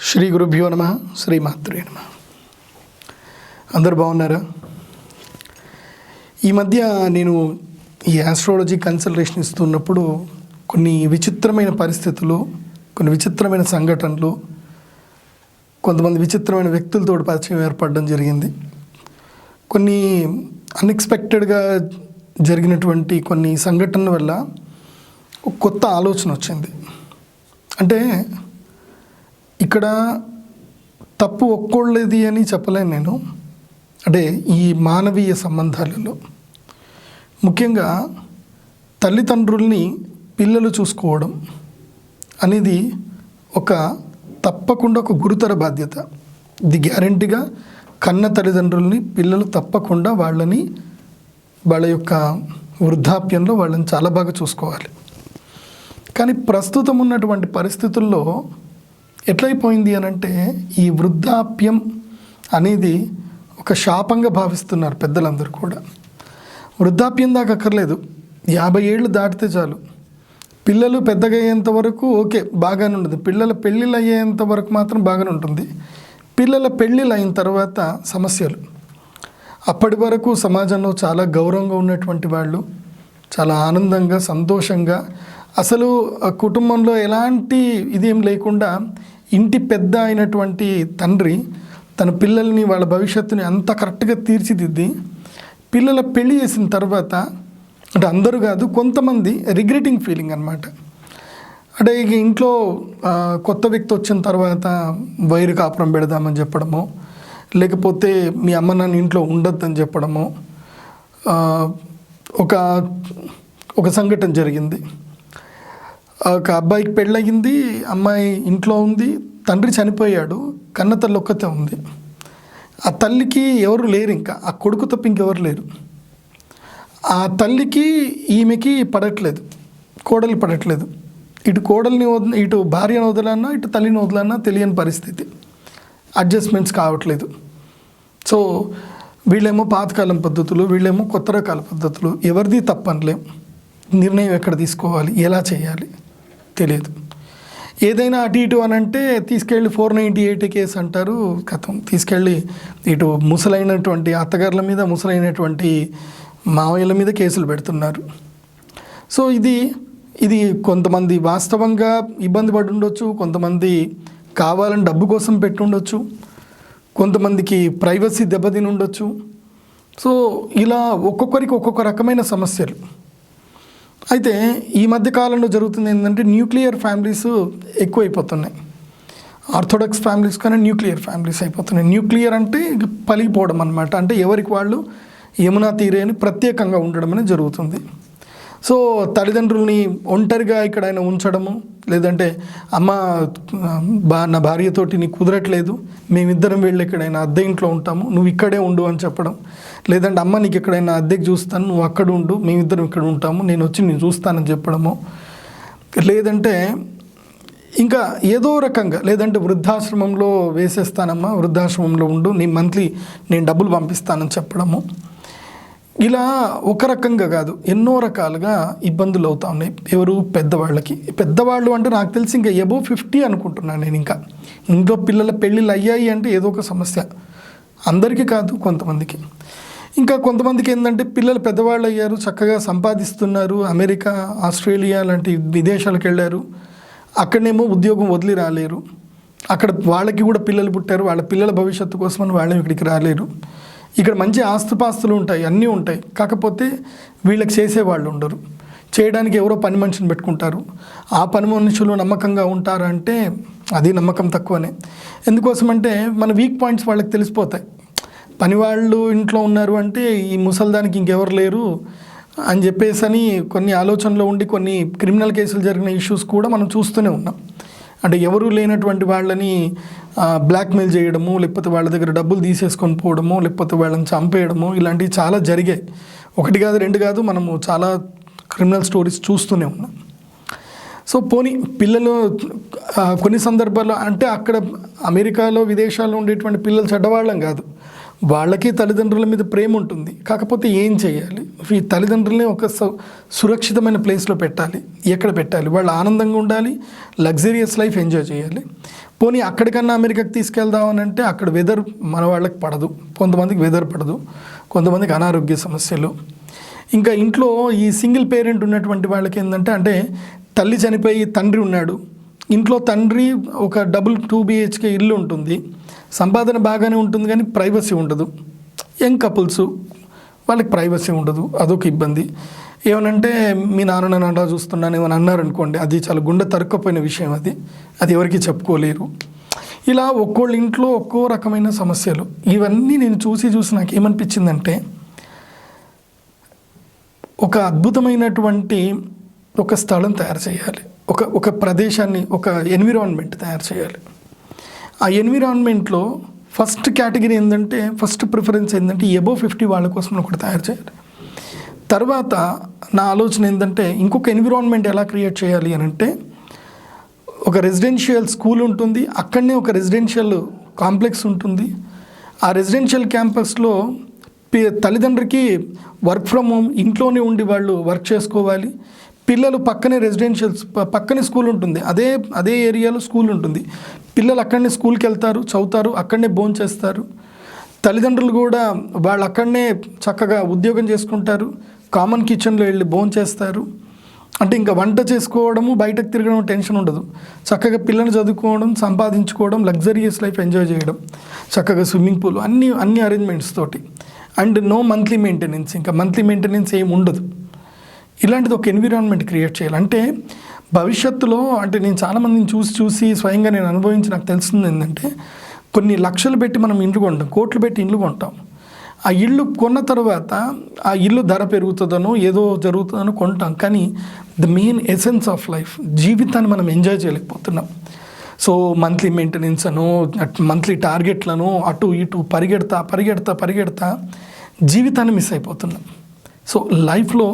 శ్రీ గురుభ్యో నమ శ్రీమాత్రే నమ. అందరు బాగున్నారా? ఈ మధ్య నేను ఈ ఆస్ట్రాలజీ కన్సల్టేషన్ ఇస్తున్నప్పుడు కొన్ని విచిత్రమైన పరిస్థితులు, కొన్ని విచిత్రమైన సంఘటనలు, కొంతమంది విచిత్రమైన వ్యక్తులతో పరిచయం ఏర్పడడం జరిగింది. కొన్ని అన్ఎక్స్పెక్టెడ్గా జరిగినటువంటి కొన్ని సంఘటనల వల్ల ఒక కొత్త ఆలోచన వచ్చింది. అంటే ఇక్కడ తప్పు ఒక్కోళ్ళది అని చెప్పలేను నేను. అంటే ఈ మానవీయ సంబంధాలలో ముఖ్యంగా తల్లిదండ్రుల్ని పిల్లలు చూసుకోవడం అనేది తప్పకుండా ఒక గురుతర బాధ్యత. ఇది గ్యారెంటీగా కన్న తల్లిదండ్రుల్ని పిల్లలు తప్పకుండా వాళ్ళ యొక్క వృద్ధాప్యంలో వాళ్ళని చాలా బాగా చూసుకోవాలి. కానీ ప్రస్తుతం ఉన్నటువంటి పరిస్థితుల్లో ఎట్లయిపోయింది అనంటే ఈ వృద్ధాప్యం అనేది ఒక శాపంగా భావిస్తున్నారు పెద్దలందరూ కూడా. వృద్ధాప్యం దాకా అక్కర్లేదు, 50 ఏళ్ళు దాటితే చాలు. పిల్లలు పెద్దగా అయ్యేంత వరకు ఓకే, బాగానే ఉంటుంది. పిల్లల పెళ్ళిళ్ళు అయ్యేంత వరకు మాత్రం బాగానే ఉంటుంది. పిల్లల పెళ్ళిళ్ళు అయిన తర్వాత సమస్యలు. అప్పటి వరకు సమాజంలో చాలా గౌరవంగా ఉన్నటువంటి వాళ్ళు చాలా ఆనందంగా, సంతోషంగా, అసలు కుటుంబంలో ఎలాంటి ఇదేం లేకుండా ఇంటి పెద్ద అయినటువంటి తండ్రి తన పిల్లల్ని, వాళ్ళ భవిష్యత్తుని అంత కరెక్ట్గా తీర్చిదిద్ది పిల్లల పెళ్ళి చేసిన తర్వాత, అంటే అందరూ కాదు, కొంతమంది రిగ్రెటింగ్ ఫీలింగ్ అనమాట. అంటే ఇక ఇంట్లో కొత్త వ్యక్తి వచ్చిన తర్వాత వైరు కాపురం పెడదామని చెప్పడము, లేకపోతే మీ అమ్మ నాన్న ఇంట్లో ఉండొద్దని చెప్పడము. ఒక సంఘటన జరిగింది. ఒక అబ్బాయికి పెళ్ళయింది, అమ్మాయి ఇంట్లో ఉంది, తండ్రి చనిపోయాడు, కన్న తల్లి ఒక్కతే ఉంది. ఆ తల్లికి ఎవరు లేరు, ఇంకా ఆ కొడుకు తప్ప ఇంకెవరు లేరు. ఆ తల్లికి ఈమెకి పడట్లేదు, కోడలి పడట్లేదు. ఇటు కోడల్ని ఇటు భార్యను వదలన్నా, ఇటు తల్లిని వదలన్నా తెలియని పరిస్థితి, అడ్జస్ట్మెంట్స్ కావట్లేదు. సో వీళ్ళేమో పాతకాలం పద్ధతులు, వీళ్ళేమో కొత్త రకాల పద్ధతులు. ఎవరిది తప్పనలేం, నిర్ణయం ఎక్కడ తీసుకోవాలి, ఎలా చేయాలి తెలియదు. ఏదైనా అటు ఇటు అని అంటే తీసుకెళ్ళి 498 కేసు అంటారు, కథం తీసుకెళ్ళి ఇటు ముసలైనటువంటి అత్తగారుల మీద, ముసలైనటువంటి మావయ్యల మీద కేసులు పెడుతున్నారు. సో ఇది కొంతమంది వాస్తవంగా ఇబ్బంది పడి ఉండొచ్చు, కొంతమంది కావాలని డబ్బు కోసం పెట్టి ఉండొచ్చు, కొంతమందికి ప్రైవసీ దెబ్బతిని ఉండొచ్చు. సో ఇలా ఒక్కొక్కరికి ఒక్కొక్క రకమైన సమస్యలు. అయితే ఈ మధ్య కాలంలో జరుగుతుంది ఏంటంటే న్యూక్లియర్ ఫ్యామిలీస్ ఎక్కువైపోతున్నాయి. ఆర్థోడాక్స్ ఫ్యామిలీస్ కానీ న్యూక్లియర్ ఫ్యామిలీస్ అయిపోతున్నాయి. న్యూక్లియర్ అంటే పలిగిపోవడం అనమాట. అంటే ఎవరికి వాళ్ళు యమునా తీరే అని ప్రత్యేకంగా ఉండడం అనేది జరుగుతుంది. సో తల్లిదండ్రుల్ని ఒంటరిగా ఎక్కడైనా ఉంచడము, లేదంటే అమ్మ నా భార్యతోటి నీకు కుదరట్లేదు, మేమిద్దరం వెళ్ళి ఎక్కడైనా అద్దె ఇంట్లో ఉంటాము, నువ్వు ఇక్కడే ఉండు అని చెప్పడం. లేదంటే అమ్మ నీకు ఎక్కడైనా అద్దెకి చూస్తాను, నువ్వు అక్కడ ఉండు, మేమిద్దరం ఇక్కడ ఉంటాము, నేను చూస్తానని చెప్పడము. లేదంటే ఇంకా ఏదో రకంగా, లేదంటే వృద్ధాశ్రమంలో వేసేస్తానమ్మా, వృద్ధాశ్రమంలో ఉండు, నీ మంత్లీ నేను డబ్బులు పంపిస్తానని చెప్పడము. ఇలా ఒక రకంగా కాదు, ఎన్నో రకాలుగా ఇబ్బందులు అవుతా ఉన్నాయి. ఎవరు? పెద్దవాళ్ళు అంటే నాకు తెలిసి ఇంకా అబోవ్ 50 అనుకుంటున్నాను నేను. ఇంకా ఇంట్లో పిల్లల పెళ్ళిళ్ళు అయ్యాయి అంటే ఏదో ఒక సమస్య, అందరికీ కాదు, కొంతమందికి. ఇంకా కొంతమందికి ఏంటంటే పిల్లలు పెద్దవాళ్ళు అయ్యారు, చక్కగా సంపాదిస్తున్నారు, అమెరికా, ఆస్ట్రేలియా లాంటి విదేశాలకు వెళ్ళారు, అక్కడనేమో ఉద్యోగం వదిలి రాలేరు, అక్కడ వాళ్ళకి కూడా పిల్లలు పుట్టారు, వాళ్ళ పిల్లల భవిష్యత్తు కోసమని వాళ్ళని ఇక్కడికి రాలేరు. ఇక్కడ మంచి ఆస్తుపాస్తులు ఉంటాయి, అన్నీ ఉంటాయి, కాకపోతే వీళ్ళకి చేసేవాళ్ళు ఉండరు. చేయడానికి ఎవరో పని మనిషిని పెట్టుకుంటారు. ఆ పని మనుషులు నమ్మకంగా ఉంటారా అంటే అది నమ్మకం తక్కువనే. ఎందుకోసమంటే మన వీక్ పాయింట్స్ వాళ్ళకి తెలిసిపోతాయి. పనివాళ్ళు ఇంట్లో ఉన్నారు అంటే ఈ ముసల్దానికి ఇంకెవరు లేరు అని చెప్పేసి కొన్ని ఆలోచనలో ఉండి కొన్ని క్రిమినల్ కేసులు జరిగిన ఇష్యూస్ కూడా మనం చూస్తూనే ఉన్నాం. అంటే ఎవరు లేనటువంటి వాళ్ళని బ్లాక్మెయిల్ చేయడము, లేకపోతే వాళ్ళ దగ్గర డబ్బులు తీసేసుకొని పోవడము, లేకపోతే వాళ్ళని చంపేయడము, ఇలాంటివి చాలా జరిగాయి. 1 కాదు 2 కాదు, మనము చాలా క్రిమినల్ స్టోరీస్ చూస్తూనే ఉన్నాం. సో పోనీ పిల్లలు కొన్ని సందర్భాల్లో అంటే అక్కడ అమెరికాలో, విదేశాల్లో ఉండేటువంటి పిల్లలు చెడ్డవాళ్ళం కాదు, వాళ్ళకి తల్లిదండ్రుల మీద ప్రేమ ఉంటుంది. కాకపోతే ఏం చేయాలి, ఈ తల్లిదండ్రులని ఒక సురక్షితమైన ప్లేస్లో పెట్టాలి. ఎక్కడ పెట్టాలి? వాళ్ళు ఆనందంగా ఉండాలి, లగ్జరియస్ లైఫ్ ఎంజాయ్ చేయాలి. పోనీ అక్కడికన్నా అమెరికాకి తీసుకెళ్దామని అంటే అక్కడ వెదర్ మన వాళ్ళకి పడదు, కొంతమందికి వెదర్ పడదు, కొంతమందికి అనారోగ్య సమస్యలు. ఇంకా ఇంట్లో ఈ సింగిల్ పేరెంట్ ఉన్నటువంటి వాళ్ళకి ఏంటంటే, అంటే తల్లి చనిపోయి తండ్రి ఉన్నాడు, ఇంట్లో తండ్రి ఒక డబుల్ 2 BHK ఇల్లు ఉంటుంది, సంపాదన బాగానే ఉంటుంది కానీ ప్రైవసీ ఉండదు. యంగ్ కపుల్స్ వాళ్ళకి ప్రైవసీ ఉండదు, అదొక ఇబ్బంది. ఏమనంటే మీ నాన్న నన్ను అలా చూస్తున్నాను ఏమని అన్నారనుకోండి, అది చాలా గుండె తరుక్కపోయిన విషయం, అది ఎవరికి చెప్పుకోలేరు. ఇలా ఒక్కోళ్ళ ఇంట్లో ఒక్కో రకమైన సమస్యలు. ఇవన్నీ నేను చూసి నాకు ఏమనిపించిందంటే, ఒక అద్భుతమైనటువంటి ఒక స్థలం తయారు చేయాలి, ఒక ప్రదేశాన్ని, ఒక ఎన్విరాన్మెంట్ తయారు చేయాలి. ఆ ఎన్విరాన్మెంట్లో ఫస్ట్ కేటగిరీ ఏంటంటే, ఫస్ట్ ప్రిఫరెన్స్ ఏంటంటే అబోవ్ 50 వాళ్ళ కోసం ఒకటి తయారు చేయాలి. తర్వాత నా ఆలోచన ఏంటంటే, ఇంకొక ఎన్విరాన్మెంట్ ఎలా క్రియేట్ చేయాలి అని అంటే, ఒక రెసిడెన్షియల్ స్కూల్ ఉంటుంది, అక్కడనే ఒక రెసిడెన్షియల్ కాంప్లెక్స్ ఉంటుంది. ఆ రెసిడెన్షియల్ క్యాంపస్లో తల్లిదండ్రికి వర్క్ ఫ్రమ్ హోమ్, ఇంట్లోనే ఉండి వాళ్ళు వర్క్ చేసుకోవాలి. పిల్లలు పక్కనే పక్కనే స్కూల్ ఉంటుంది, అదే ఏరియాలో స్కూల్ ఉంటుంది. పిల్లలు అక్కడనే స్కూల్కి వెళ్తారు, చదువుతారు, అక్కడనే భోంచేస్తారు. తల్లిదండ్రులు కూడా వాళ్ళు అక్కడనే చక్కగా ఉద్యోగం చేసుకుంటారు, కామన్ కిచెన్లో వెళ్ళి భోంచేస్తారు. అంటే ఇంకా వంట చేసుకోవడము, బయటకు తిరగడం టెన్షన్ ఉండదు. చక్కగా పిల్లల్ని చదువుకోవడం, సంపాదించుకోవడం, లగ్జరియస్ లైఫ్ ఎంజాయ్ చేయడం, చక్కగా స్విమ్మింగ్ పూల్, అన్ని అరేంజ్మెంట్స్ తోటి. అండ్ నో మంత్లీ మెయింటెనెన్స్, ఇంకా మంత్లీ మెయింటెనెన్స్ ఏమి ఉండదు. ఇలాంటిది ఒక ఎన్విరాన్మెంట్ క్రియేట్ చేయాలి. అంటే భవిష్యత్తులో, అంటే నేను చాలామందిని చూసి స్వయంగా నేను అనుభవించి నాకు తెలుస్తుంది ఏంటంటే, కొన్ని లక్షలు పెట్టి మనం ఇల్లు కొంటాం, కోట్లు పెట్టి ఇల్లు కొంటాం. ఆ ఇల్లు కొన్న తర్వాత ఆ ఇల్లు ధర పెరుగుతుందనో ఏదో జరుగుతుందనో కొంటాం, కానీ the main essence of life, జీవితాన్ని మనం ఎంజాయ్ చేయలేకపోతున్నాం. సో మంత్లీ మెయింటెనెన్స్ అనో, మంత్లీ టార్గెట్లను అటు ఇటు పరిగెడతా జీవితాన్ని మిస్ అయిపోతున్నాం. సో లైఫ్లో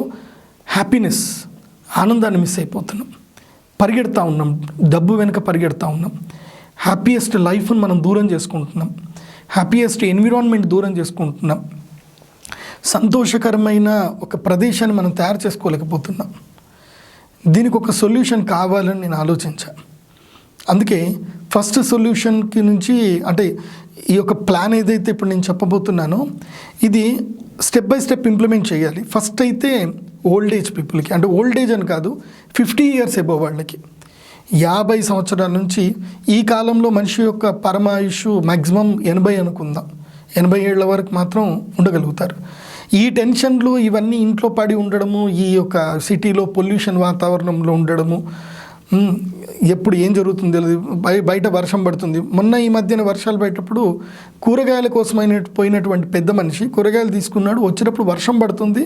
హ్యాపీనెస్, ఆనందాన్ని మిస్ అయిపోతున్నాం, పరిగెడతా ఉన్నాం, డబ్బు వెనుక పరిగెడతా ఉన్నాం. హ్యాపీయెస్ట్ లైఫ్ని మనం దూరం చేసుకుంటున్నాం, హ్యాపీయెస్ట్ ఎన్విరాన్మెంట్ దూరం చేసుకుంటున్నాం, సంతోషకరమైన ఒక ప్రదేశాన్ని మనం తయారు చేసుకోలేకపోతున్నాం. దీనికి ఒక సొల్యూషన్ కావాలని నేను ఆలోచించాను. అందుకే ఫస్ట్ సొల్యూషన్కి నుంచి, అంటే ఈ యొక్క ప్లాన్ ఏదైతే ఇప్పుడు నేను చెప్పబోతున్నానో, ఇది స్టెప్ బై స్టెప్ ఇంప్లిమెంట్ చేయాలి. ఫస్ట్ అయితే ఓల్డ్ ఏజ్ పీపుల్కి, అంటే ఓల్డ్ ఏజ్ అని కాదు, 50 years అబోవ్ వాళ్ళకి, 50 సంవత్సరాల నుంచి. ఈ కాలంలో మనిషి యొక్క పరమాయుష్ మ్యాక్సిమం 80 అనుకుందాం, 80 ఏళ్ల వరకు మాత్రం ఉండగలుగుతారు. ఈ టెన్షన్లు ఇవన్నీ ఇంట్లో పడి ఉండడము, ఈ యొక్క సిటీలో పొల్యూషన్ వాతావరణంలో ఉండడము, ఎప్పుడు ఏం జరుగుతుందో తెలియదు, బయట వర్షం పడుతుంది. మొన్న ఈ మధ్యన వర్షాలు పడేటప్పుడు కూరగాయల కోసమైన పోయినటువంటి పెద్ద మనిషి కూరగాయలు తీసుకున్నాడు, వచ్చేటప్పుడు వర్షం పడుతుంది,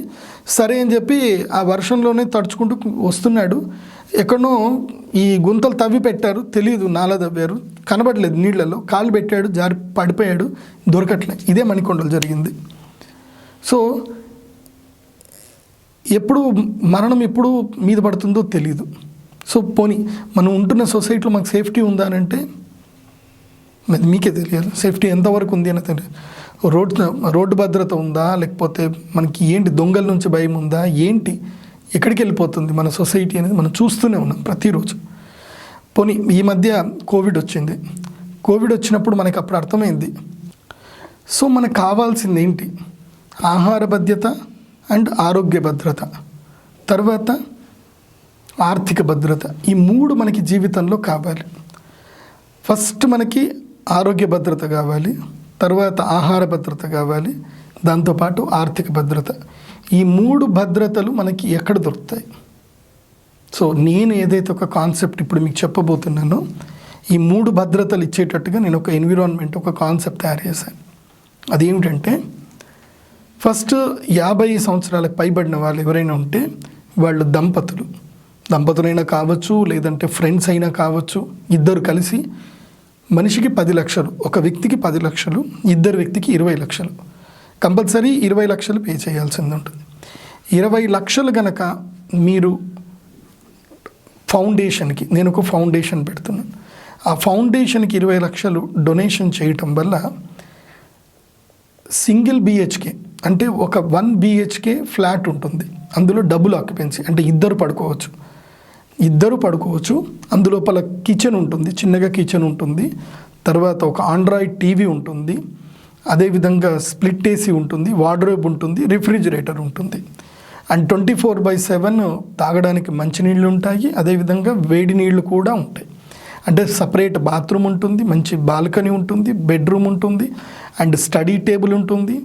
సరే అని చెప్పి ఆ వర్షంలోనే తడుచుకుంటూ వస్తున్నాడు. ఎక్కడనో ఈ గుంతలు తవ్వి పెట్టారు, తెలియదు, నాలా తవ్వారు, కనబడలేదు నీళ్ళలో, కాలు పెట్టాడు, జారి పడిపోయాడు, దొరకట్లేదు. ఇదే మణికొండలు జరిగింది. సో మరణం ఎప్పుడు మీద పడుతుందో తెలియదు. సో పోనీ మనం ఉంటున్న సొసైటీలో మనకు సేఫ్టీ ఉందా అని అంటే మీకే తెలియాలి, సేఫ్టీ ఎంతవరకు ఉంది అని తెలియదు. రోడ్డు భద్రత ఉందా, లేకపోతే మనకి ఏంటి, దొంగల నుంచి భయం ఉందా, ఏంటి, ఎక్కడికి వెళ్ళిపోతుంది మన సొసైటీ అనేది మనం చూస్తూనే ఉన్నాం ప్రతిరోజు. పోనీ ఈ మధ్య కోవిడ్ వచ్చింది. కోవిడ్ వచ్చినప్పుడు మనకి అప్పుడు అర్థమైంది, సో మనకు కావాల్సింది ఏంటి, ఆహార భద్రత అండ్ ఆరోగ్య భద్రత, తర్వాత ఆర్థిక భద్రత. ఈ 3 మనకి జీవితంలో కావాలి. ఫస్ట్ మనకి ఆరోగ్య భద్రత కావాలి, తర్వాత ఆహార భద్రత కావాలి, దాంతోపాటు ఆర్థిక భద్రత. ఈ 3 భద్రతలు మనకి ఎక్కడ దొరుకుతాయి? సో నేను ఏదైతే ఒక కాన్సెప్ట్ ఇప్పుడు మీకు చెప్పబోతున్నానో, ఈ 3 భద్రతలు ఇచ్చేటట్టుగా నేను ఒక ఎన్విరాన్మెంట్, ఒక కాన్సెప్ట్ తయారు చేశాను. అదేమిటంటే, ఫస్ట్ 50 సంవత్సరాలకు పైబడిన వాళ్ళు ఎవరైనా ఉంటే వాళ్ళు దంపతులైనా కావచ్చు, లేదంటే ఫ్రెండ్స్ అయినా కావచ్చు, ఇద్దరు కలిసి మనిషికి 10 లక్షలు, ఒక వ్యక్తికి 10 లక్షలు, ఇద్దరు వ్యక్తికి 20 లక్షలు, కంపల్సరీ 20 లక్షలు పే చేయాల్సింది ఉంటుంది. 20 లక్షలు కనుక మీరు ఫౌండేషన్కి, నేను ఒక ఫౌండేషన్ పెడుతున్నాను, ఆ ఫౌండేషన్కి 20 లక్షలు డొనేషన్ చేయటం వల్ల సింగిల్ BHK, అంటే ఒక 1 BHK ఫ్లాట్ ఉంటుంది, అందులో డబుల్ ఆక్యుపెన్సీ, అంటే ఇద్దరు పడుకోవచ్చు. ఇద్దరు పడుకోవచ్చు. అందులోపల కిచెన్ ఉంటుంది, చిన్నగా కిచెన్ ఉంటుంది. తర్వాత ఒక ఆండ్రాయిడ్ టీవీ ఉంటుంది, అదేవిధంగా స్ప్లిట్ ఏసీ ఉంటుంది, వార్డ్రోబ్ ఉంటుంది, రిఫ్రిజిరేటర్ ఉంటుంది. అండ్ 24/7 తాగడానికి మంచినీళ్ళు ఉంటాయి, అదేవిధంగా వేడి నీళ్ళు కూడా ఉంటాయి. అంటే సపరేట్ బాత్రూమ్ ఉంటుంది, మంచి బాల్కనీ ఉంటుంది, బెడ్రూమ్ ఉంటుంది, అండ్ స్టడీ టేబుల్ ఉంటుంది,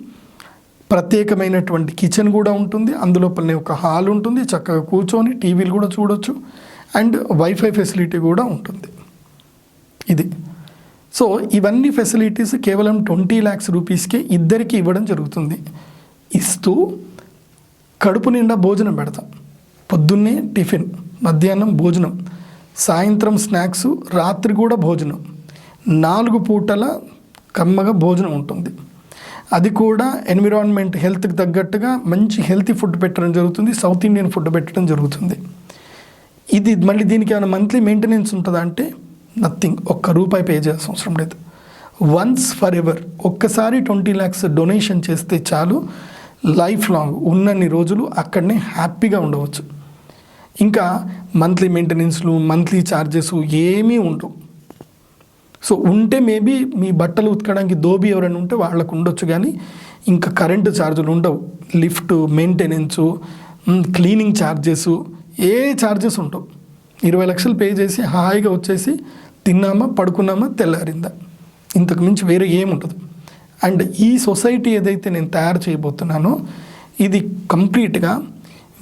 ప్రత్యేకమైనటువంటి కిచెన్ కూడా ఉంటుంది. అందులోపలనే ఒక హాల్ ఉంటుంది, చక్కగా కూర్చొని టీవీలు కూడా చూడొచ్చు, అండ్ వైఫై ఫెసిలిటీ కూడా ఉంటుంది. ఇది సో ఇవన్నీ ఫెసిలిటీస్ కేవలం 20 lakhs రూపీస్కే ఇద్దరికి ఇవ్వడం జరుగుతుంది. ఇస్తూ కడుపు నిండా భోజనం పెడతాం. పొద్దున్నే టిఫిన్, మధ్యాహ్నం భోజనం, సాయంత్రం స్నాక్స్, రాత్రి కూడా భోజనం, 4 పూటల కమ్మగా భోజనం ఉంటుంది. అది కూడా ఎన్విరాన్మెంట్ హెల్త్కి తగ్గట్టుగా మంచి హెల్తీ ఫుడ్ పెట్టడం జరుగుతుంది, సౌత్ ఇండియన్ ఫుడ్ పెట్టడం జరుగుతుంది. ఇది మళ్ళీ దీనికి ఏమైనా మంత్లీ మెయింటెనెన్స్ ఉంటుందా అంటే నథింగ్. ₹1 పే చేయాల్సిన అవసరం లేదు. వన్స్ ఫర్ ఎవర్ ఒక్కసారి 20 lakhs డొనేషన్ చేస్తే చాలు, లైఫ్ లాంగ్ ఉన్నన్ని రోజులు అక్కడనే హ్యాపీగా ఉండవచ్చు. ఇంకా మంత్లీ మెయింటెనెన్స్లు, మంత్లీ ఛార్జెస్ ఏమీ ఉండవు. సో ఉంటే మేబీ మీ బట్టలు ఉతకడానికి దోబి ఎవరైనా ఉంటే వాళ్ళకు ఉండొచ్చు, కానీ ఇంకా కరెంటు ఛార్జీలు ఉండవు. లిఫ్ట్, మెయింటెనెన్సు, క్లీనింగ్ ఛార్జెస్, ఏ ఛార్జెస్ ఉండవు. 20 lakhs పే చేసి హాయిగా వచ్చేసి తిన్నామా, పడుకున్నామా, తెల్లారిందా, ఇంతకు మించి వేరే ఏముంటుంది. అండ్ ఈ సొసైటీ ఏదైతే నేను తయారు చేయబోతున్నానో ఇది కంప్లీట్గా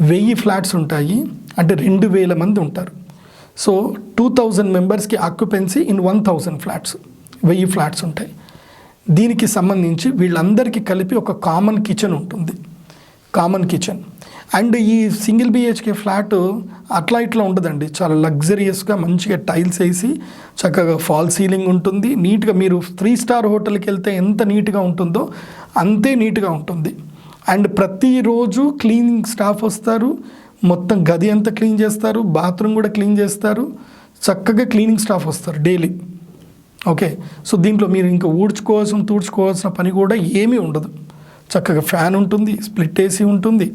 1000 ఫ్లాట్స్ ఉంటాయి. అంటే 2000 మంది ఉంటారు. సో 2000 మెంబర్స్కి ఆక్యుపెన్సీ ఇన్ 1000 ఫ్లాట్స్, 1000 ఫ్లాట్స్ ఉంటాయి. దీనికి సంబంధించి వీళ్ళందరికీ కలిపి ఒక కామన్ కిచెన్ ఉంటుంది, కామన్ కిచెన్. అండ్ ఈ సింగిల్ బిహెచ్కే ఫ్లాట్ అట్లా ఇట్లా ఉండదండి, చాలా లగ్జరియస్గా మంచిగా టైల్స్ వేసి చక్కగా ఫాల్ సీలింగ్ ఉంటుంది. నీట్గా మీరు 3 స్టార్ హోటల్కి వెళ్తే ఎంత నీట్గా ఉంటుందో అంతే నీట్గా ఉంటుంది. అండ్ ప్రతిరోజు క్లీనింగ్ స్టాఫ్ వస్తారు, మొత్తం గది అంతా క్లీన్ చేస్తారు, బాత్రూమ్ కూడా క్లీన్ చేస్తారు, చక్కగా క్లీనింగ్ స్టాఫ్ వస్తారు డైలీ. ఓకే, సో దీంట్లో మీరు ఇంకా తుడుచుకోవాల్సిన పని కూడా ఏమీ ఉండదు. చక్కగా ఫ్యాన్ ఉంటుంది, స్ప్లిట్ ఏసీ ఉంటుంది.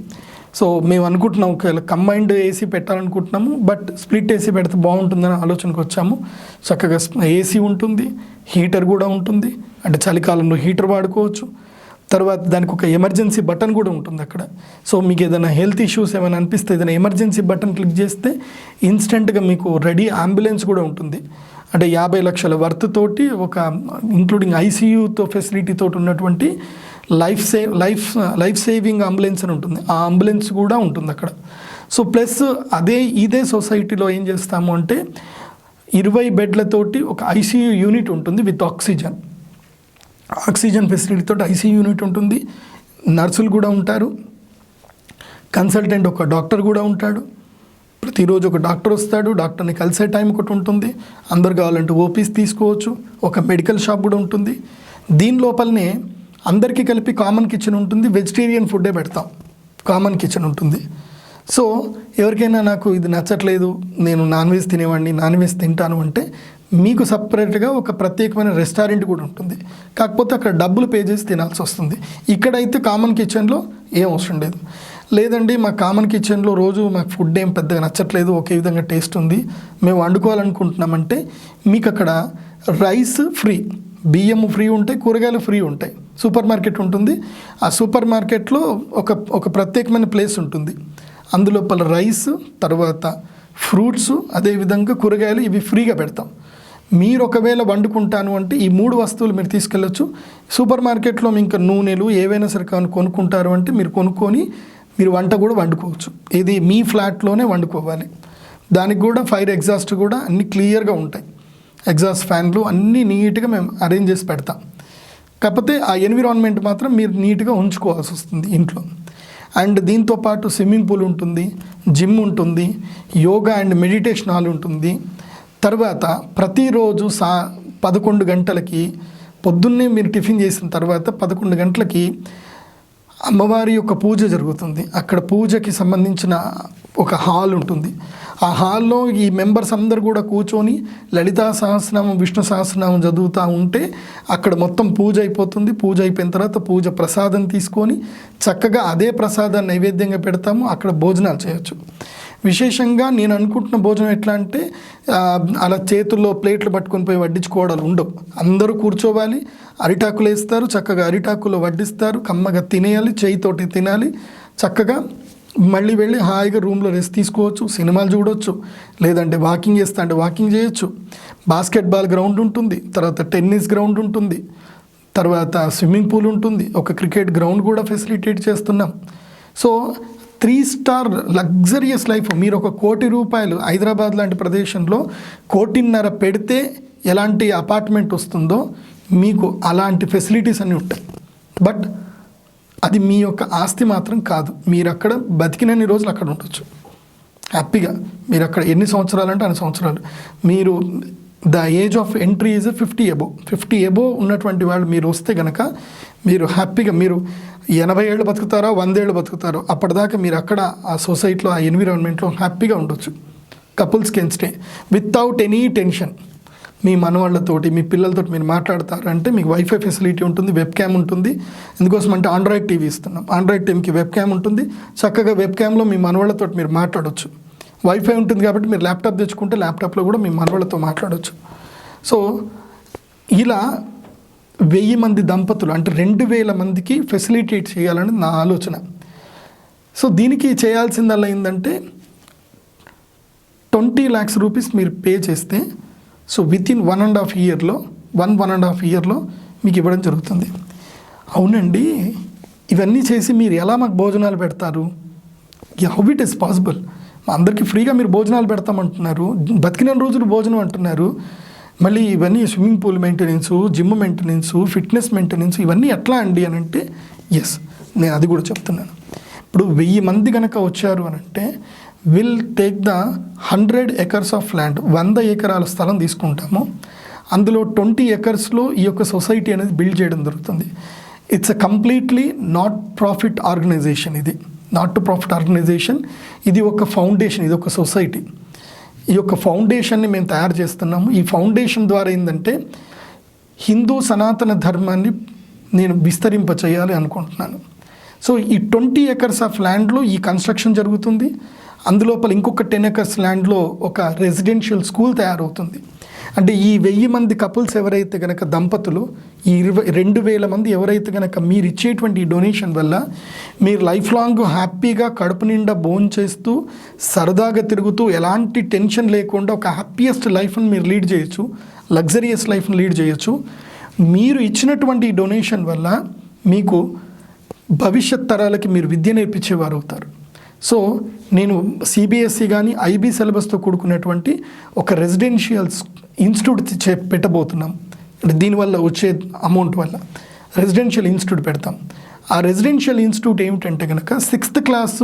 సో మేము అనుకుంటున్నాం ఒకవేళ కంబైన్డ్ ఏసీ పెట్టాలనుకుంటున్నాము, బట్ స్ప్లిట్ ఏసీ పెడితే బాగుంటుందని ఆలోచనకు వచ్చాము. చక్కగా ఏసీ ఉంటుంది, హీటర్ కూడా ఉంటుంది, అంటే చలికాలంలో హీటర్ వాడుకోవచ్చు. తర్వాత దానికి ఒక ఎమర్జెన్సీ బటన్ కూడా ఉంటుంది అక్కడ. సో మీకు ఏదైనా హెల్త్ ఇష్యూస్ ఏమైనా అనిపిస్తే ఏదైనా ఎమర్జెన్సీ బటన్ క్లిక్ చేస్తే ఇన్స్టెంట్గా మీకు రెడీ అంబులెన్స్ కూడా ఉంటుంది. అంటే 50 లక్షల వర్త్ తోటి ఒక ఇంక్లూడింగ్ ఐసీయూతో ఫెసిలిటీతో ఉన్నటువంటి లైఫ్ సేవింగ్ అంబులెన్స్ అని ఉంటుంది. ఆ అంబులెన్స్ కూడా ఉంటుంది అక్కడ. సో ప్లస్ ఇదే సొసైటీలో ఏం చేస్తాము అంటే 20 బెడ్లతోటి ఒక ఐసీయూ యూనిట్ ఉంటుంది విత్ ఆక్సిజన్ ఫెసిలిటీతో ఐసీయూ యూనిట్ ఉంటుంది. నర్సులు కూడా ఉంటారు, కన్సల్టెంట్ ఒక డాక్టర్ కూడా ఉంటాడు. ప్రతిరోజు ఒక డాక్టర్ వస్తాడు, డాక్టర్ని కలిసే టైం ఒకటి ఉంటుంది. అందరు కావాలంటే ఓపీస్ తీసుకోవచ్చు. ఒక మెడికల్ షాప్ కూడా ఉంటుంది. దీని లోపలనే అందరికీ కలిపి కామన్ కిచెన్ ఉంటుంది. వెజిటేరియన్ ఫుడ్డే పెడతాం, కామన్ కిచెన్ ఉంటుంది. సో ఎవరికైనా నాకు ఇది నచ్చట్లేదు, నేను నాన్ వెజ్ తినేవాడిని, నాన్ వెజ్ తింటాను అంటే మీకు సపరేట్గా ఒక ప్రత్యేకమైన రెస్టారెంట్ కూడా ఉంటుంది. కాకపోతే అక్కడ డబ్బులు పే చేసి తినాల్సి వస్తుంది. ఇక్కడైతే కామన్ కిచెన్లో ఏం అవసరం లేదు. లేదండి మా కామన్ కిచెన్లో రోజు మాకు ఫుడ్ ఏం పెద్దగా నచ్చట్లేదు, ఒకే విధంగా టేస్ట్ ఉంది, మేము వండుకోవాలనుకుంటున్నామంటే మీకు అక్కడ రైస్ ఫ్రీ, బియ్యం ఫ్రీ ఉంటాయి, కూరగాయలు ఫ్రీ ఉంటాయి. సూపర్ మార్కెట్ ఉంటుంది. ఆ సూపర్ మార్కెట్లో ఒక ప్రత్యేకమైన ప్లేస్ ఉంటుంది. అందులోపల రైస్, తర్వాత ఫ్రూట్స్, అదేవిధంగా కూరగాయలు ఇవి ఫ్రీగా పెడతాం. మీరు ఒకవేళ వండుకుంటాను అంటే ఈ 3 వస్తువులు మీరు తీసుకెళ్ళచ్చు. సూపర్ మార్కెట్లో ఇంకా నూనెలు ఏవైనా సరే కొనుక్కుంటారు అంటే మీరు కొనుక్కొని మీరు వంట కూడా వండుకోవచ్చు. ఇది మీ ఫ్లాట్లోనే వండుకోవాలి. దానికి కూడా ఫైర్ ఎగ్జాస్ట్ కూడా అన్నీ క్లియర్గా ఉంటాయి. ఎగ్జాస్ట్ ఫ్యాన్లు అన్నీ నీట్గా మేము అరేంజ్ చేసి పెడతాం. కాకపోతే ఆ ఎన్విరాన్మెంట్ మాత్రం మీరు నీట్గా ఉంచుకోవాల్సి వస్తుంది ఇంట్లో. అండ్ దీంతోపాటు స్విమ్మింగ్ పూల్ ఉంటుంది, జిమ్ ఉంటుంది, యోగా అండ్ మెడిటేషన్ హాల్ ఉంటుంది. తర్వాత ప్రతిరోజు 11 గంటలకి పొద్దున్నే మీరు టిఫిన్ చేసిన తర్వాత 11 గంటలకి అమ్మవారి యొక్క పూజ జరుగుతుంది. అక్కడ పూజకి సంబంధించిన ఒక హాల్ ఉంటుంది. ఆ హాల్లో ఈ మెంబర్స్ అందరు కూడా కూర్చొని లలితా సహస్రనామం, విష్ణు సహస్రనామం చదువుతూ ఉంటే అక్కడ మొత్తం పూజ అయిపోతుంది. పూజ అయిపోయిన తర్వాత పూజ ప్రసాదం తీసుకొని చక్కగా అదే ప్రసాదాన్ని నైవేద్యంగా పెడతాము. అక్కడ భోజనాలు చేయొచ్చు. విశేషంగా నేను అనుకుంటున్న భోజనం ఎట్లా అంటే అలా చేతుల్లో ప్లేట్లు పట్టుకొని పోయి వడ్డించుకోవడాలు ఉండవు. అందరూ కూర్చోవాలి, అరిటాకులు వేస్తారు, చక్కగా అరిటాకులో వడ్డిస్తారు, కమ్మగా తినేయాలి, చేయితోటి తినాలి, చక్కగా మళ్ళీ వెళ్ళి హాయిగా రూమ్లో రెస్ట్ తీసుకోవచ్చు, సినిమాలు చూడవచ్చు, లేదంటే వాకింగ్ చేస్తా అంటే వాకింగ్ చేయొచ్చు. బాస్కెట్బాల్ గ్రౌండ్ ఉంటుంది, తర్వాత టెన్నిస్ గ్రౌండ్ ఉంటుంది, తర్వాత స్విమ్మింగ్ పూల్ ఉంటుంది, ఒక క్రికెట్ గ్రౌండ్ కూడా ఫెసిలిటేట్ చేస్తున్నాం. So 3 star luxurious life. మీరు ఒక ₹1,00,00,000 హైదరాబాద్ లాంటి ప్రదేశంలో 1,50,00,000 పెడితే ఎలాంటి అపార్ట్మెంట్ వస్తుందో మీకు అలాంటి ఫెసిలిటీస్ అన్నీ ఉంటాయి. బట్ అది మీ యొక్క ఆస్తి మాత్రం కాదు. మీరు అక్కడ బతికినన్ని రోజులు అక్కడ ఉండొచ్చు హ్యాపీగా. మీరు అక్కడ ఎన్ని సంవత్సరాలు అంటే అన్ని సంవత్సరాలు. మీరు the age of entry is 50 above ఉన్నటువంటి వాళ్ళు మీరు వస్తే కనుక మీరు హ్యాపీగా మీరు 80 ఏళ్ళు బతుకుతారో 100 ఏళ్ళు బతుకుతారో అప్పటిదాకా మీరు అక్కడ ఆ సొసైటీలో ఆ ఎన్విరాన్మెంట్లో హ్యాపీగా ఉండొచ్చు. Couples can stay without any tension. మీ మనవాళ్ళతోటి మీ పిల్లలతో మీరు మాట్లాడతారంటే మీకు వైఫై ఫెసిలిటీ ఉంటుంది, వెబ్ క్యామ్ ఉంటుంది. ఎందుకోసం అంటే ఆండ్రాయిడ్ టీవీ ఇస్తున్నాం, ఆండ్రాయిడ్ టీవీకి వెబ్ క్యామ్ ఉంటుంది. చక్కగా వెబ్ క్యామ్లో మీ మనవాళ్ళతో మీరు మాట్లాడవచ్చు. వైఫై ఉంటుంది కాబట్టి మీరు ల్యాప్టాప్ తెచ్చుకుంటే ల్యాప్టాప్లో కూడా మీ మనవాళ్ళతో మాట్లాడవచ్చు. సో ఇలా 1000 మంది దంపతులు అంటే 2000 మందికి ఫెసిలిటేట్ చేయాలని నా ఆలోచన. సో దీనికి చేయాల్సిందల్లా ఏంటంటే 20 lakhs రూపీస్ మీరు పే చేస్తే సో వితిన్ 1.5 ఇయర్లో మీకు ఇవ్వడం జరుగుతుంది. అవునండి, ఇవన్నీ చేసి మీరు ఎలా మాకు భోజనాలు పెడతారు? How it is possible? మా అందరికీ ఫ్రీగా మీరు భోజనాలు పెడతామంటున్నారు, బతికిన రోజులు భోజనం అంటున్నారు, మళ్ళీ ఇవన్నీ swimming pool maintenance, gym maintenance, fitness maintenance ఇవన్నీ ఎట్లా అండి అని అంటే ఎస్, నేను అది కూడా చెప్తున్నాను. ఇప్పుడు 1000 మంది కనుక వచ్చారు అని అంటే will take the 100 acres of land, 100 ఎకరాల స్థలం తీసుకుంటాము. అందులో 20 acresలో ఈ యొక్క సొసైటీ అనేది బిల్డ్ చేయడం జరుగుతుంది. It's a completely not profit organization. ఇది నాట్ టు ప్రాఫిట్ ఆర్గనైజేషన్. ఇది ఒక ఫౌండేషన్, ఇది ఒక సొసైటీ. ఈ యొక్క ఫౌండేషన్ని మేము తయారు చేస్తున్నాము. ఈ ఫౌండేషన్ ద్వారా ఏంటంటే హిందూ సనాతన ధర్మాన్ని నేను విస్తరింప చేయాలి అనుకుంటున్నాను. సో ఈ 20 acres ఆఫ్ ల్యాండ్లో ఈ కన్స్ట్రక్షన్ జరుగుతుంది. అందులోపల ఇంకొక 10 acres ల్యాండ్లో ఒక రెసిడెన్షియల్ స్కూల్ తయారవుతుంది. అంటే ఈ 1000 మంది కపుల్స్ ఎవరైతే కనుక దంపతులు, ఈ 2000 మంది ఎవరైతే కనుక మీరు ఇచ్చేటువంటి ఈ డొనేషన్ వల్ల మీరు లైఫ్ లాంగ్ హ్యాపీగా కడుపు నిండా భోజనం చేస్తూ సరదాగా తిరుగుతూ ఎలాంటి టెన్షన్ లేకుండా ఒక హ్యాపీయెస్ట్ లైఫ్ని మీరు లీడ్ చేయొచ్చు, లగ్జరియస్ లైఫ్ని లీడ్ చేయొచ్చు. మీరు ఇచ్చినటువంటి ఈ డొనేషన్ వల్ల మీకు భవిష్యత్ తరాలకి మీరు విద్య నేర్పించేవారు అవుతారు. సో నేను సిబిఎస్ఈ కానీ ఐబీ సిలబస్తో కూడుకున్నటువంటి ఒక రెసిడెన్షియల్ ఇన్స్టిట్యూట్ పెట్టబోతున్నాం. అంటే దీనివల్ల వచ్చే అమౌంట్ వల్ల రెసిడెన్షియల్ ఇన్స్టిట్యూట్ పెడతాం. ఆ రెసిడెన్షియల్ ఇన్స్టిట్యూట్ ఏమిటంటే కనుక 6th class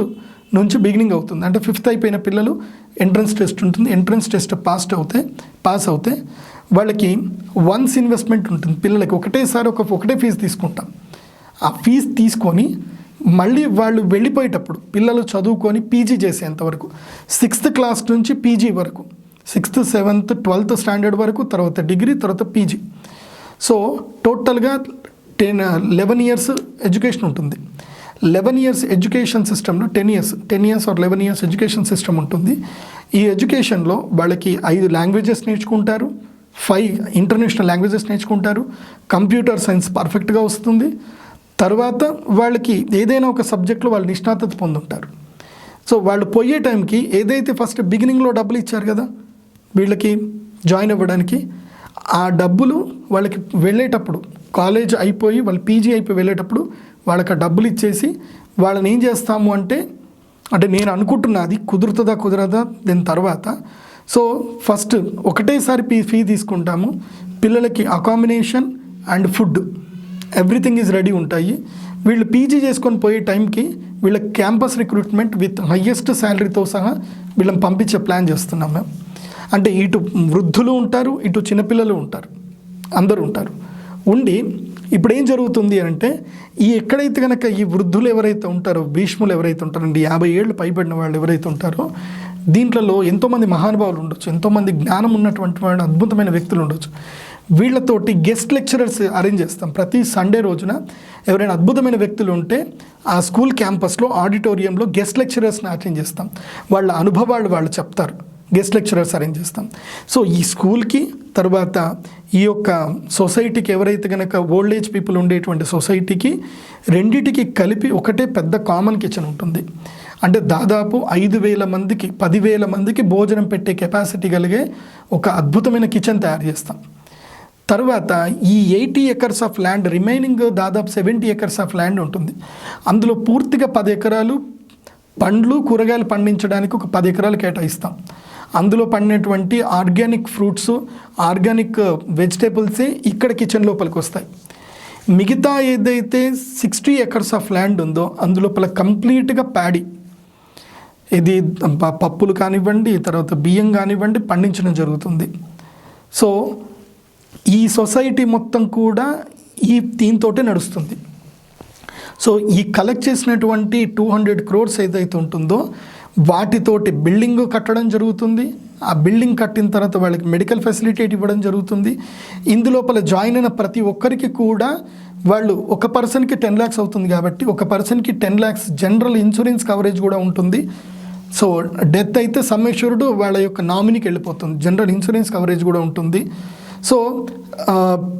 నుంచి బిగినింగ్ అవుతుంది. అంటే 5th అయిపోయిన పిల్లలు ఎంట్రన్స్ టెస్ట్ ఉంటుంది. ఎంట్రన్స్ టెస్ట్ పాస్ అవుతే వాళ్ళకి వన్స్ ఇన్వెస్ట్మెంట్ ఉంటుంది. పిల్లలకి ఒకటేసారి ఒకటే ఫీజు తీసుకుంటాం. ఆ ఫీజు తీసుకొని మళ్ళీ వాళ్ళు వెళ్ళిపోయేటప్పుడు పిల్లలు చదువుకొని పీజీ చేసేంతవరకు 6th class నుంచి పీజీ వరకు 6th, 7th, 12th స్టాండర్డ్ వరకు, తర్వాత డిగ్రీ, తర్వాత పీజీ. సో టోటల్గా 11 years ఎడ్యుకేషన్ ఉంటుంది. 11 years ఎడ్యుకేషన్ సిస్టంలో 10 years or 11 years education system ఉంటుంది. ఈ ఎడ్యుకేషన్లో వాళ్ళకి 5 languages నేర్చుకుంటారు, 5 international languages నేర్చుకుంటారు, కంప్యూటర్ సైన్స్ పర్ఫెక్ట్గా వస్తుంది. తర్వాత వాళ్ళకి ఏదైనా ఒక సబ్జెక్ట్లో వాళ్ళు నిష్ణాతత పొందుంటారు. సో వాళ్ళు పోయే టైంకి ఏదైతే ఫస్ట్ బిగినింగ్లో డబ్బులు ఇచ్చారు కదా వీళ్ళకి జాయిన్ అవ్వడానికి, ఆ డబ్బులు వాళ్ళకి వెళ్ళేటప్పుడు కాలేజ్ అయిపోయి వాళ్ళు పీజీ అయిపోయి వెళ్ళేటప్పుడు వాళ్ళకి ఆ డబ్బులు ఇచ్చేసి వాళ్ళని ఏం చేస్తాము అంటే నేను అనుకుంటున్నా అది కుదరదా దీని తర్వాత. సో ఫస్ట్ ఒకటేసారి ఫీ తీసుకుంటాము. పిల్లలకి accommodation and food everything is ready ఉంటాయి. వీళ్ళు పీజీ చేసుకొని పోయే టైంకి వీళ్ళ క్యాంపస్ రిక్రూట్మెంట్ విత్ హయ్యెస్ట్ శాలరీతో సహా వీళ్ళని పంపించే ప్లాన్ చేస్తున్నాం మేము. అంటే ఇటు వృద్ధులు ఉంటారు, ఇటు చిన్నపిల్లలు ఉంటారు, అందరూ ఉంటారు. ఉండి ఇప్పుడు ఏం జరుగుతుంది అంటే ఎక్కడైతే కనుక ఈ వృద్ధులు ఎవరైతే ఉంటారో, భీష్ములు ఎవరైతే ఉంటారో, 50 ఏళ్ళు పైబడిన వాళ్ళు ఎవరైతే ఉంటారో దీంట్లో ఎంతోమంది మహానుభావులు ఉండొచ్చు, ఎంతోమంది జ్ఞానం ఉన్నటువంటి వాళ్ళు, అద్భుతమైన వ్యక్తులు ఉండొచ్చు. వీళ్ళతోటి గెస్ట్ లెక్చరర్స్ అరేంజ్ చేస్తాం. ప్రతి సండే రోజున ఎవరైనా అద్భుతమైన వ్యక్తులు ఉంటే ఆ స్కూల్ క్యాంపస్లో ఆడిటోరియంలో గెస్ట్ లెక్చరర్స్ని అరేంజ్ చేస్తాం. వాళ్ళ అనుభవాలు వాళ్ళు చెప్తారు. గెస్ట్ లెక్చరర్స్ అరేంజ్ చేస్తాం. సో ఈ స్కూల్కి తర్వాత ఈ యొక్క సొసైటీకి ఎవరైతే కనుక ఓల్డ్ ఏజ్ పీపుల్ ఉండేటువంటి సొసైటీకి రెండిటికి కలిపి ఒకటే పెద్ద కామన్ కిచెన్ ఉంటుంది. అంటే దాదాపు 5,000 మందికి 10,000 మందికి భోజనం పెట్టే కెపాసిటీ కలిగే ఒక అద్భుతమైన కిచెన్ తయారు చేస్తాం. తర్వాత ఈ 80 ఎకర్స్ ఆఫ్ ల్యాండ్, రిమైనింగ్ దాదాపు 70 ఎకర్స్ ఆఫ్ ల్యాండ్ ఉంటుంది. అందులో పూర్తిగా 10 ఎకరాలు పండ్లు కూరగాయలు పండించడానికి ఒక 10 ఎకరాలు కేటాయిస్తాం. అందులో పండినటువంటి ఆర్గానిక్ ఫ్రూట్స్, ఆర్గానిక్ వెజిటేబుల్సే ఇక్కడ కిచెన్ లోపలికి వస్తాయి. మిగతా ఏదైతే 60 ఎకర్స్ ఆఫ్ ల్యాండ్ ఉందో అందులోపల కంప్లీట్గా ప్యాడీ, ఇది పప్పులు కానివ్వండి, తర్వాత బియ్యం కానివ్వండి పండించడం జరుగుతుంది. సో ఈ సొసైటీ మొత్తం కూడా దీంతోటే నడుస్తుంది. సో ఈ కలెక్ట్ చేసినటువంటి 200 crores ఏదైతే ఉంటుందో వాటితోటి బిల్డింగ్ కట్టడం జరుగుతుంది. ఆ బిల్డింగ్ కట్టిన తర్వాత వాళ్ళకి మెడికల్ ఫెసిలిటీ ఇవ్వడం జరుగుతుంది. ఇందులోపల జాయిన్ అయిన ప్రతి ఒక్కరికి కూడా వాళ్ళు ఒక పర్సన్కి 10 lakhs అవుతుంది కాబట్టి ఒక పర్సన్కి 10 lakhs జనరల్ ఇన్సూరెన్స్ కవరేజ్ కూడా ఉంటుంది. సో డెత్ అయితే సమ్ అష్యూర్డ్ వాళ్ళ యొక్క నామినీకి వెళ్ళిపోతుంది. జనరల్ ఇన్సూరెన్స్ కవరేజ్ కూడా ఉంటుంది. సో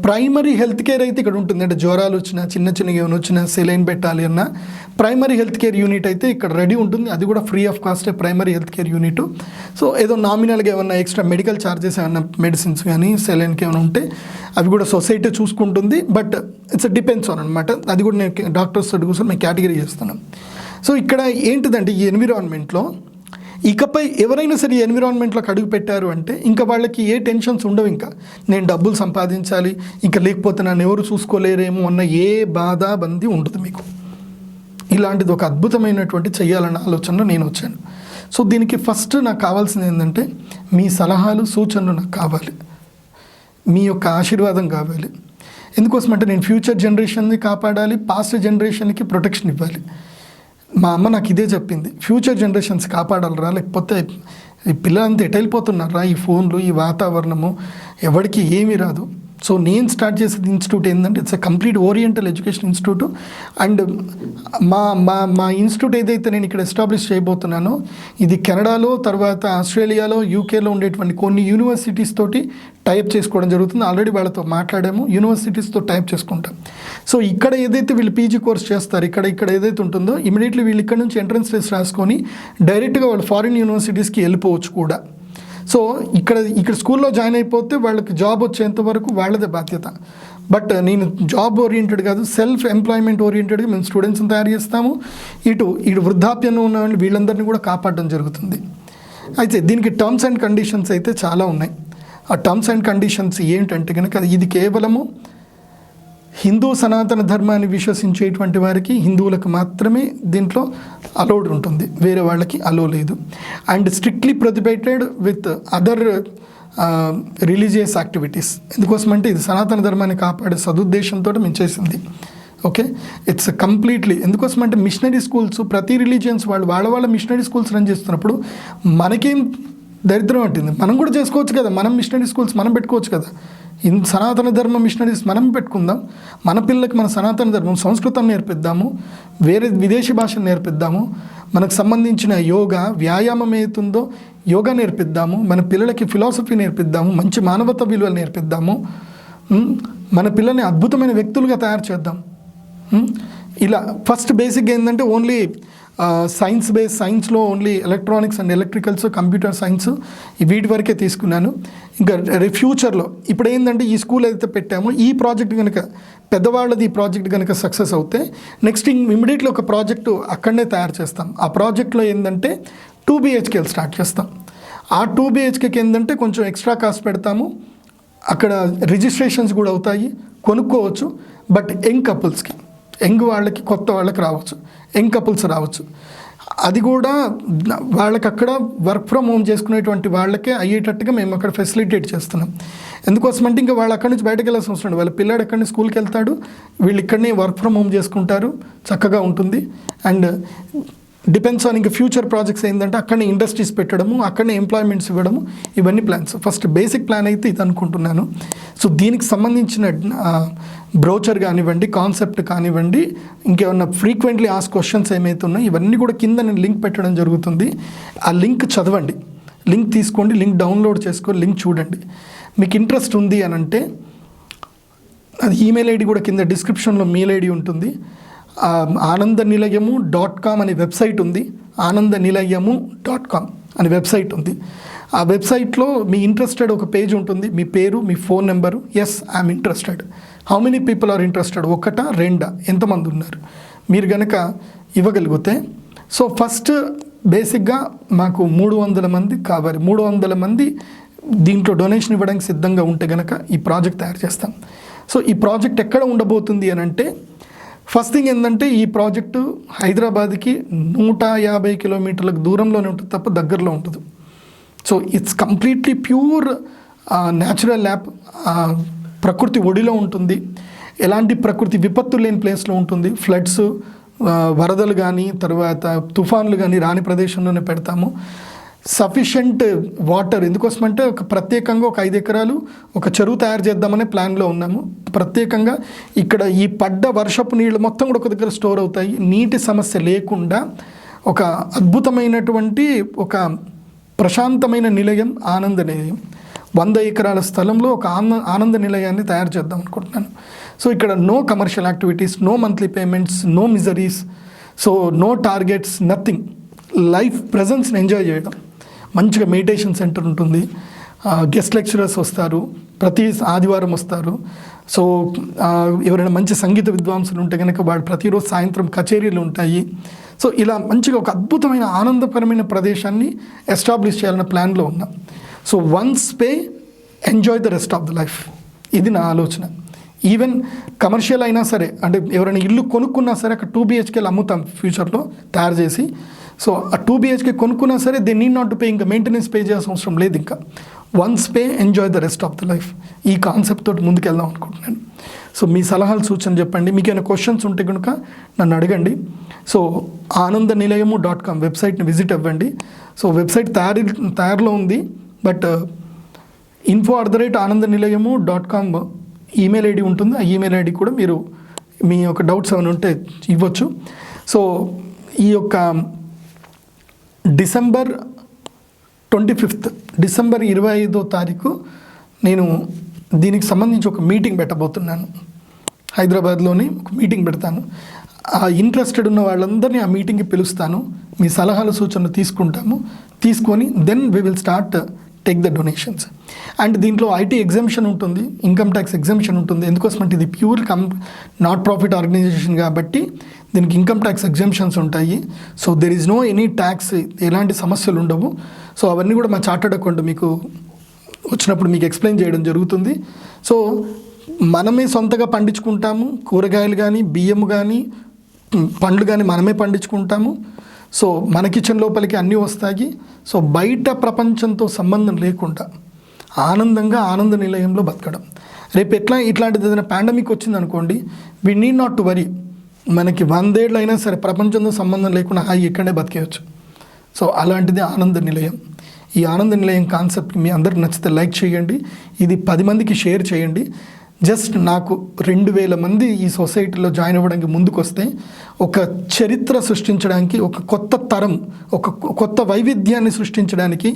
ప్రైమరీ హెల్త్ కేర్ అయితే ఇక్కడ ఉంటుంది. అంటే జ్వరాలు వచ్చినా, చిన్న చిన్నగా ఏమైనా వచ్చినా, సెలైన్ పెట్టాలి అన్న ప్రైమరీ హెల్త్ కేర్ యూనిట్ అయితే ఇక్కడ రెడీ ఉంటుంది. అది కూడా ఫ్రీ ఆఫ్ కాస్టే primary health care unit. So ఏదో నామినల్గా ఏమన్నా ఎక్స్ట్రా మెడికల్ ఛార్జెస్ ఏమన్నా మెడిసిన్స్ కానీ సెలైన్కి ఏమైనా ఉంటే అవి కూడా సొసైటీ చూసుకుంటుంది. బట్ ఇట్స్ డిపెండ్స్ ఆన్ అనమాట. అది కూడా నేను డాక్టర్స్ కోసం మేము కేటగిరీ చేస్తున్నాం. సో ఇక్కడ ఏంటిదంటే ఈ ఎన్విరాన్మెంట్లో ఇకపై ఎవరైనా సరే ఎన్విరాన్మెంట్లోకి అడుగు పెట్టారు అంటే ఇంకా వాళ్ళకి ఏ టెన్షన్స్ ఉండవు. ఇంకా నేను డబ్బులు సంపాదించాలి, ఇంకా లేకపోతే నన్ను ఎవరు చూసుకోలేరేమో అన్న ఏ బాధ బంది ఉండదు మీకు. ఇలాంటిది ఒక అద్భుతమైనటువంటి చెయ్యాలన్న ఆలోచనలో నేను వచ్చాను. సో దీనికి ఫస్ట్ నాకు కావాల్సింది ఏంటంటే మీ సలహాలు, సూచనలు నాకు కావాలి, మీ యొక్క ఆశీర్వాదం కావాలి. ఎందుకోసమంటే నేను ఫ్యూచర్ జనరేషన్ని కాపాడాలి, పాస్ట్ జనరేషన్కి ప్రొటెక్షన్ ఇవ్వాలి. మా అమ్మ నాకు ఇదే చెప్పింది, ఫ్యూచర్ జనరేషన్స్ కాపాడాలరా, లేకపోతే ఈ పిల్లలంతా ఎటు వెళ్ళిపోతున్నారా, ఈ ఫోన్లు, ఈ వాతావరణము, ఎవరికి ఏమీ రాదు. సో నేను స్టార్ట్ చేసేది ఇన్స్టిట్యూట్ ఏంటంటే it's a complete oriental education institute. And మా ఇన్స్టిట్యూట్ ఏదైతే నేను ఇక్కడ ఎస్టాబ్లిష్ చేయబోతున్నానో ఇది కెనడాలో, తర్వాత ఆస్ట్రేలియాలో, యూకేలో ఉండేటువంటి కొన్ని యూనివర్సిటీస్ తోటి టైప్ చేసుకోవడం జరుగుతుంది. ఆల్రెడీ వాళ్ళతో మాట్లాడాము, యూనివర్సిటీస్తో టైప్ చేసుకుంటాం. సో ఇక్కడ ఏదైతే వీళ్ళు పీజీ కోర్స్ చేస్తారు, ఇక్కడ ఏదైతే ఉంటుందో ఇమీడియట్లీ వీళ్ళు ఇక్కడ నుంచి ఎంట్రన్స్ టెస్ట్ రాసుకొని డైరెక్ట్గా వాళ్ళు ఫారిన్ యూనివర్సిటీస్కి వెళ్ళిపోవచ్చు కూడా. సో ఇక్కడ స్కూల్లో జాయిన్ అయిపోతే వాళ్ళకి జాబ్ వచ్చేంత వరకు వాళ్ళదే బాధ్యత. బట్ నేను జాబ్ ఓరియంటెడ్ కాదు, సెల్ఫ్ ఎంప్లాయ్మెంట్ ఓరియంటెడ్గా మేము స్టూడెంట్స్ని తయారు చేస్తాము. ఇటు వృద్ధాప్యంలో ఉన్న వాళ్ళు వీళ్ళందరినీ కూడా కాపాడడం జరుగుతుంది. అయితే దీనికి టర్మ్స్ అండ్ కండిషన్స్ అయితే చాలా ఉన్నాయి. ఆ టర్మ్స్ అండ్ కండిషన్స్ ఏంటంటే కనుక ఇది కేవలము హిందూ సనాతన ధర్మాన్ని విశ్వసించేటువంటి వారికి, హిందువులకు మాత్రమే దీంట్లో అలౌడ్ ఉంటుంది, వేరే వాళ్ళకి అలో లేదు. And strictly prohibited with other religious activities. ఎందుకోసమంటే ఇది సనాతన ధర్మాన్ని కాపాడే సదుద్దేశంతో మేము చేసింది. ఓకే, ఇట్స్ కంప్లీట్లీ ఎందుకోసమంటే మిషనరీ స్కూల్స్, ప్రతి రిలీజియన్స్ వాళ్ళ మిషనరీ స్కూల్స్ రన్ చేస్తున్నప్పుడు మనకేం దరిద్రం పట్టింది, మనం కూడా చేసుకోవచ్చు కదా, మనం మిషనరీ స్కూల్స్ మనం పెట్టుకోవచ్చు కదా. సనాతన ధర్మ మిషనరీస్ మనం పెట్టుకుందాం, మన పిల్లలకి మన సనాతన ధర్మం సంస్కృతం నేర్పిద్దాము, వేరే విదేశీ భాషను నేర్పిద్దాము, మనకు సంబంధించిన యోగా వ్యాయామం ఏతుందో యోగా నేర్పిద్దాము, మన పిల్లలకి ఫిలాసఫీ నేర్పిద్దాము, మంచి మానవతా విలువలు నేర్పిద్దాము, మన పిల్లల్ని అద్భుతమైన వ్యక్తులుగా తయారు చేద్దాం. ఇలా ఫస్ట్ బేసిక్ ఏంటంటే ఓన్లీ సైన్స్ బేస్, సైన్స్లో only electronics and electricals, computer science వీటి వరకే తీసుకున్నాను. ఇంకా ఫ్యూచర్లో ఇప్పుడు ఏంటంటే ఈ స్కూల్ ఏదైతే పెట్టామో ఈ ప్రాజెక్ట్ కనుక పెద్దవాళ్ళది, ఈ ప్రాజెక్ట్ కనుక సక్సెస్ అవుతే నెక్స్ట్ ఇమ్మీడియట్లీ ఒక ప్రాజెక్టు అక్కడనే తయారు చేస్తాం. ఆ ప్రాజెక్ట్లో ఏంటంటే 2 BHK స్టార్ట్ చేస్తాం. ఆ 2 BHKకి ఏంటంటే కొంచెం ఎక్స్ట్రా కాస్ట్ పెడతాము, అక్కడ రిజిస్ట్రేషన్స్ కూడా అవుతాయి, కొనుక్కోవచ్చు. బట్ యంగ్ కపుల్స్కి, యంగ్ వాళ్ళకి, కొత్త వాళ్ళకి రావచ్చు, యంగ్ కపుల్స్ రావచ్చు. అది కూడా వాళ్ళకి అక్కడ వర్క్ ఫ్రమ్ హోమ్ చేసుకునేటువంటి వాళ్ళకే అయ్యేటట్టుగా మేము అక్కడ ఫెసిలిటేట్ చేస్తున్నాం. ఎందుకోసమంటే ఇంకా వాళ్ళు అక్కడి నుంచి బయటకు వెళ్ళాల్సిన అవసరం లేదు, వాళ్ళ పిల్లాడు ఎక్కడి నుంచి స్కూల్కి వెళ్తాడు, వీళ్ళు ఇక్కడనే వర్క్ ఫ్రమ్ హోమ్ చేసుకుంటారు, చక్కగా ఉంటుంది. అండ్ డిపెండ్స్ ఆన్ ఇంకా ఫ్యూచర్ ప్రాజెక్ట్స్ ఏంటంటే అక్కడనే ఇండస్ట్రీస్ పెట్టడము, అక్కడనే ఎంప్లాయ్మెంట్స్ ఇవ్వడము, ఇవన్నీ ప్లాన్స్. ఫస్ట్ బేసిక్ ప్లాన్ అయితే ఇది అనుకుంటున్నాను. సో దీనికి సంబంధించిన బ్రోచర్ కానివ్వండి, కాన్సెప్ట్ కానివ్వండి, ఇంకేమన్నా ఫ్రీక్వెంట్లీ ఆస్ క్వశ్చన్స్ ఏమైతే ఉన్నాయో ఇవన్నీ కూడా కింద నేను లింక్ పెట్టడం జరుగుతుంది. ఆ లింక్ చదవండి, లింక్ తీసుకోండి, లింక్ డౌన్లోడ్ చేసుకొని లింక్ చూడండి. మీకు ఇంట్రెస్ట్ ఉంది అని అంటే అది ఈమెయిల్ ఐడి కూడా కింద డిస్క్రిప్షన్లో మెయిల్ ఐడి ఉంటుంది. anandanilayamu.com అనే వెబ్సైట్ ఉంది, anandanilayamu.com అనే వెబ్సైట్ ఉంది. ఆ వెబ్సైట్లో మీ ఇంట్రెస్టెడ్ ఒక పేజ్ ఉంటుంది, మీ పేరు, మీ phone number, yes I'm interested, how many people are interested, ఒకటా రెండా, ఎంతమంది ఉన్నారు, మీరు కనుక ఇవ్వగలిగితే. సో ఫస్ట్ బేసిక్గా మాకు 300 మంది కావాలి. 300 మంది దీంట్లో డొనేషన్ ఇవ్వడానికి సిద్ధంగా ఉంటే కనుక ఈ ప్రాజెక్ట్ తయారు చేస్తాం. సో ఈ ప్రాజెక్ట్ ఎక్కడ ఉండబోతుంది అని అంటే, ఫస్ట్ థింగ్ ఏంటంటే ఈ ప్రాజెక్టు హైదరాబాద్కి 150 కిలోమీటర్లకు దూరంలోనే ఉంటుంది తప్ప దగ్గరలో ఉంటుంది. So it's completely pure natural lab. ప్రకృతి ఒడిలో ఉంటుంది, ఎలాంటి ప్రకృతి విపత్తు లేని ప్లేస్లో ఉంటుంది. ఫ్లడ్స్, వరదలు కానీ తర్వాత తుఫాన్లు కానీ రాని ప్రదేశంలోనే పెడతాము. సఫిషియంట్ వాటర్ ఎందుకోసమంటే ప్రత్యేకంగా ఒక 5 ఎకరాలు ఒక చెరువు తయారు చేద్దామనే ప్లాన్లో ఉన్నాము. ప్రత్యేకంగా ఇక్కడ ఈ పడ్డ వర్షపు నీళ్ళు మొత్తం కూడా ఒక దగ్గర స్టోర్ అవుతాయి. నీటి సమస్య లేకుండా ఒక అద్భుతమైనటువంటి ఒక ప్రశాంతమైన నిలయం, ఆనంద నిలయం. 100 ఎకరాల స్థలంలో ఒక ఆనంద నిలయాన్ని తయారు చేద్దాం అనుకుంటున్నాను. సో ఇక్కడ no commercial activities, no monthly payments, no miseries, so no targets, nothing. Life ప్రజెన్స్ని ఎంజాయ్ చేయడం. మంచిగా మెడిటేషన్ సెంటర్ ఉంటుంది, గెస్ట్ లెక్చరర్స్ వస్తారు, ప్రతి ఆదివారం వస్తారు. సో ఎవరైనా మంచి సంగీత విద్వాంసులు ఉంటే కనుక వాడు ప్రతిరోజు సాయంత్రం కచేరీలు ఉంటాయి. సో ఇలా మంచిగా ఒక అద్భుతమైన ఆనందకరమైన ప్రదేశాన్ని ఎస్టాబ్లిష్ చేయాలన్న ప్లాన్లో ఉన్నాం. So once pay, enjoy the rest of the life, ఇది నా ఆలోచన. ఈవెన్ కమర్షియల్ అయినా సరే, అంటే ఎవరైనా ఇల్లు కొనుక్కున్నా సరే అక్కడ 2 BHKలు అమ్ముతాం ఫ్యూచర్లో తయారు చేసి. సో ఆ 2 BHK కొనుక్కున్నా సరే they need not to pay, ఇంకా మెయింటెనెన్స్ పే చేయాల్సిన అవసరం లేదు. ఇంకా once pay, enjoy the rest of the life, ఈ కాన్సెప్ట్ తోటి ముందుకెళ్దాం అనుకుంటున్నాను. సో మీ సలహాలు, సూచనలు చెప్పండి. మీకు ఏమైనా క్వశ్చన్స్ ఉంటే కనుక నన్ను అడగండి. సో anandanilayamu.com వెబ్సైట్ని విజిట్ అవ్వండి. సో వెబ్సైట్ తయారులో ఉంది, బట్ info@anandanilayamu.com ఈమెయిల్ ఐడి ఉంటుంది. ఆ ఈమెయిల్ ఐడి కూడా మీరు మీ యొక్క డౌట్స్ ఏమైనా ఉంటే ఇవ్వచ్చు. సో ఈ యొక్క డిసెంబర్ 25వ తారీఖు నేను దీనికి సంబంధించి ఒక మీటింగ్ పెట్టబోతున్నాను. హైదరాబాద్లోని ఒక మీటింగ్ పెడతాను. ఆ ఇంట్రెస్టెడ్ ఉన్న వాళ్ళందరినీ ఆ మీటింగ్కి పిలుస్తాను. మీ సలహాలు, సూచనలు తీసుకొని then we will start take the donations. And దీంట్లో ఐటీ ఎగ్జామ్షన్ ఉంటుంది, ఇన్కమ్ ట్యాక్స్ ఎగ్జామ్షన్ ఉంటుంది. ఎందుకోసమంటే ఇది ప్యూర్ నాట్ ప్రాఫిట్ ఆర్గనైజేషన్ కాబట్టి దీనికి ఇన్కమ్ ట్యాక్స్ ఎగ్జామ్షన్స్ ఉంటాయి. So there is no any tax, ఎలాంటి సమస్యలు ఉండవు. సో అవన్నీ కూడా మా చార్టర్డ్ అకౌంట్ మీకు వచ్చినప్పుడు మీకు ఎక్స్ప్లెయిన్ చేయడం జరుగుతుంది. సో మనమే సొంతగా పండించుకుంటాము, కూరగాయలు కానీ, బియ్యము కానీ, పండ్లు కానీ మనమే పండించుకుంటాము. సో మన కిచెన్ లోపలికి అన్నీ వస్తాయి. సో బయట ప్రపంచంతో సంబంధం లేకుండా ఆనందంగా ఆనంద నిలయంలో బతకడం. రేపు ఇట్లాంటిది ఏదైనా పాండమిక్ వచ్చిందనుకోండి, we need not to worry. మనకి 100 ఏళ్ళు అయినా సరే ప్రపంచంతో సంబంధం లేకుండా ఇక్కడే బతికేయచ్చు. సో అలాంటిది ఆనంద నిలయం. ఈ ఆనంద నిలయం కాన్సెప్ట్ మీ అందరికి నచ్చితే లైక్ చేయండి, ఇది 10 మందికి షేర్ చేయండి. జస్ట్ నాకు 2000 మంది ఈ సొసైటీలో జాయిన్ అవ్వడానికి ముందుకు వస్తే ఒక చరిత్ర సృష్టించడానికి, ఒక కొత్త తరం, ఒక కొత్త వైవిధ్యాన్ని సృష్టించడానికి,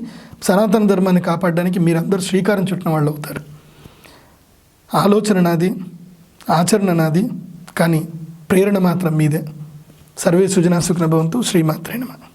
సనాతన ధర్మాన్ని కాపాడడానికి మీరందరూ శ్రీకారం చుట్టిన వాళ్ళు అవుతారు. ఆలోచన నాది, ఆచరణ నాది, కానీ ప్రేరణ మాత్రం మీదే. సర్వే సుజనా సుఖినో భవంతు. శ్రీమాత్రే నమః.